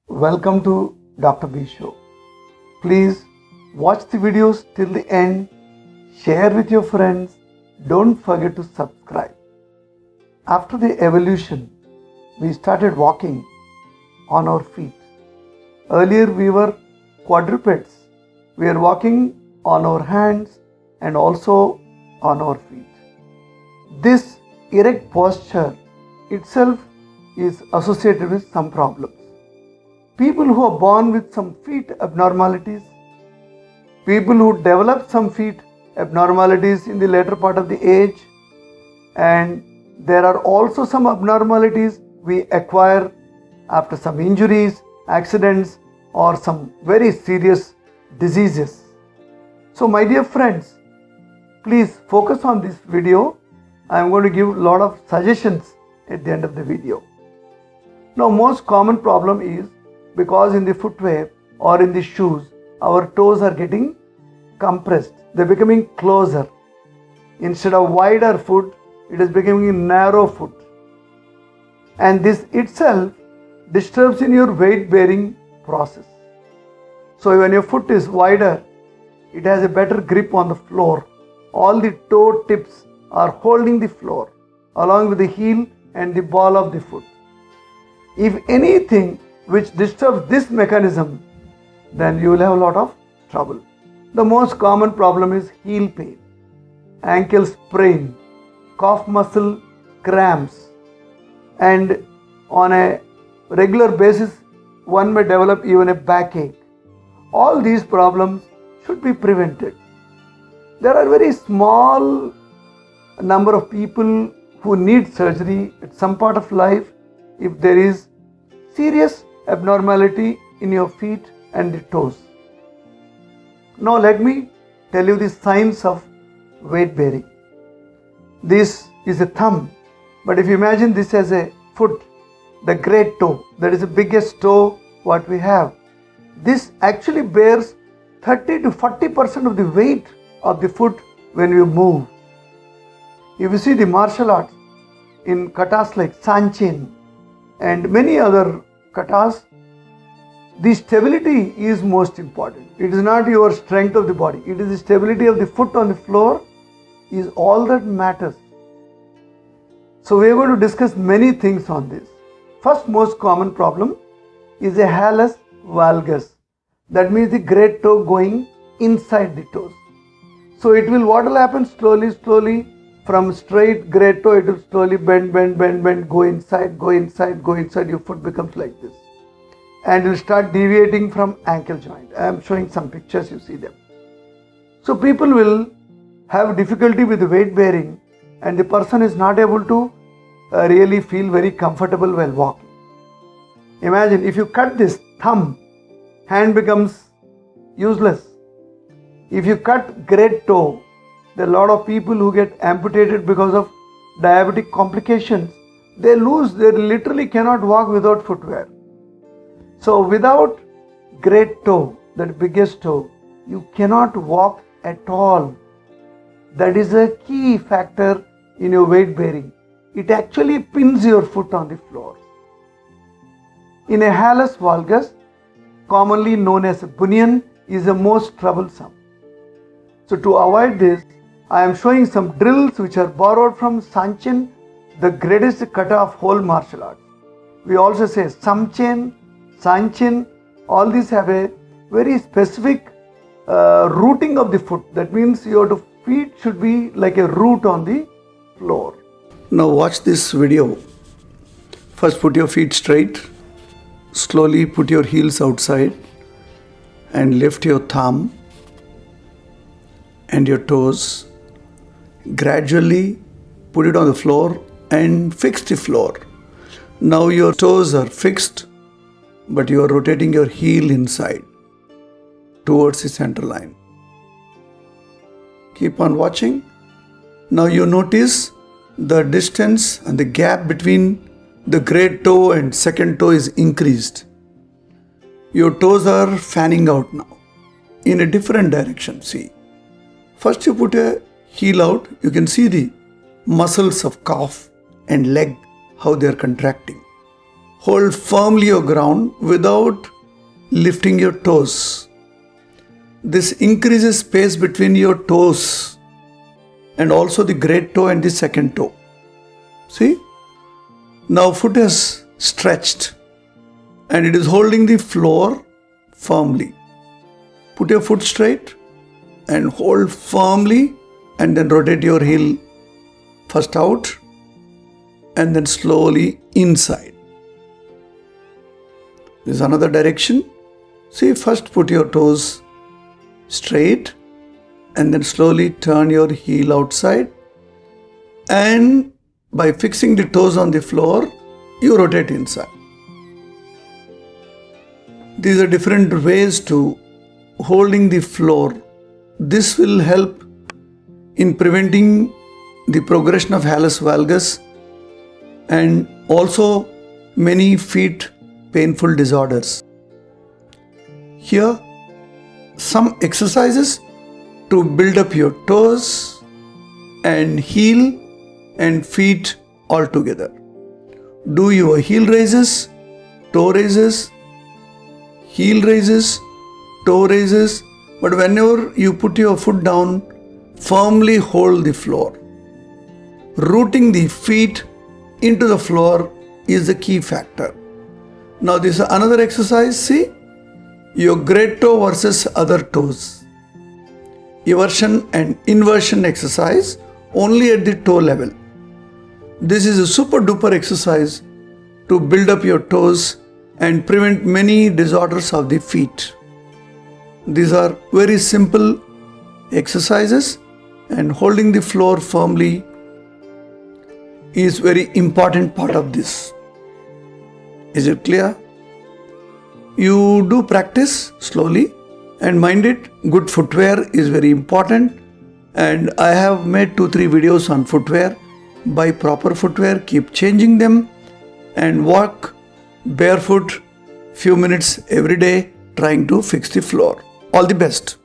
Welcome to Dr. B Show. Please watch the videos till the end, share with your friends, don't forget to subscribe. After the evolution, we started walking on our feet. Earlier we were quadrupeds. We are walking on our hands and also on our feet. This erect posture itself is associated with some problems. People who are born with some feet abnormalities, people who develop some feet abnormalities in the later part of the age, and there are also some abnormalities we acquire after some injuries, accidents, or some very serious diseases. So my dear friends, please focus on this video. I am going to give a lot of suggestions at the end of the video. Now, most common problem is because in the footwear or in the shoes, our toes are getting compressed. They're becoming closer. Instead of wider foot, it is becoming a narrow foot. And this itself disturbs in your weight bearing process. So when your foot is wider, it has a better grip on the floor. All the toe tips are holding the floor along with the heel and the ball of the foot. If anything which disturbs this mechanism, then you will have a lot of trouble. The most common problem is heel pain, ankle sprain, calf muscle cramps, and on a regular basis one may develop even a backache. All these problems should be prevented. There are very small number of people who need surgery at some part of life if there is serious abnormality in your feet and the toes. Now let me tell you the signs of weight bearing. This is a thumb, but if you imagine this as a foot, the great toe, that is the biggest toe what we have. This actually bears 30 to 40% of the weight of the foot when you move. If you see the martial arts in katas like Sanchin and many other katas, the stability is most important. It is not your strength of the body. It is the stability of the foot on the floor is all that matters. So we are going to discuss many things on this. First most common problem is a Hallus valgus. That means the great toe going inside the toes. So what will happen slowly from straight great toe, it will slowly bend, go inside, your foot becomes like this. And it will start deviating from ankle joint. I am showing some pictures, you see them. So people will have difficulty with weight bearing and the person is not able to really feel very comfortable while walking. Imagine if you cut this thumb, hand becomes useless. If you cut great toe, there are a lot of people who get amputated because of diabetic complications. They literally cannot walk without footwear. So without great toe, that biggest toe, you cannot walk at all. That is a key factor in your weight bearing. It actually pins your foot on the floor. In a Hallus valgus, commonly known as Bunion, is the most troublesome. So to avoid this, I am showing some drills which are borrowed from Sanchin, the greatest kata of whole martial arts. We also say Sanchin, all these have a very specific rooting of the foot. That means your feet should be like a root on the floor. Now watch this video. First put your feet straight. Slowly put your heels outside and lift your thumb and your toes. Gradually put it on the floor and fix the floor. Now your toes are fixed, but you are rotating your heel inside towards the center line. Keep on watching. Now you notice the distance and the gap between the great toe and second toe is increased. Your toes are fanning out now in a different direction. See, first you put a heel out, you can see the muscles of calf and leg, how they are contracting. hold firmly your ground without lifting your toes. This increases space between your toes and also the great toe and the second toe. See? Now foot is stretched and it is holding the floor firmly. Put your foot straight and hold firmly and then rotate your heel first out and then slowly inside. This is another direction. See, first put your toes straight and then slowly turn your heel outside, and by fixing the toes on the floor, you rotate inside. These are different ways to holding the floor. This will help in preventing the progression of Hallus valgus and also many feet painful disorders. Here, some exercises to build up your toes and heel and feet all together. Do your heel raises, toe raises, heel raises, toe raises, but whenever you put your foot down, firmly hold the floor. Rooting the feet into the floor is the key factor. Now this is another exercise. See, your great toe versus other toes. Eversion and inversion exercise only at the toe level. This is a super duper exercise to build up your toes and prevent many disorders of the feet. These are very simple exercises, and holding the floor firmly is very important part of this. Is it clear? You do practice slowly and mind it, good footwear is very important, and I have made 2-3 videos on footwear. Buy proper footwear, keep changing them, and walk barefoot few minutes every day trying to fix the floor. All the best.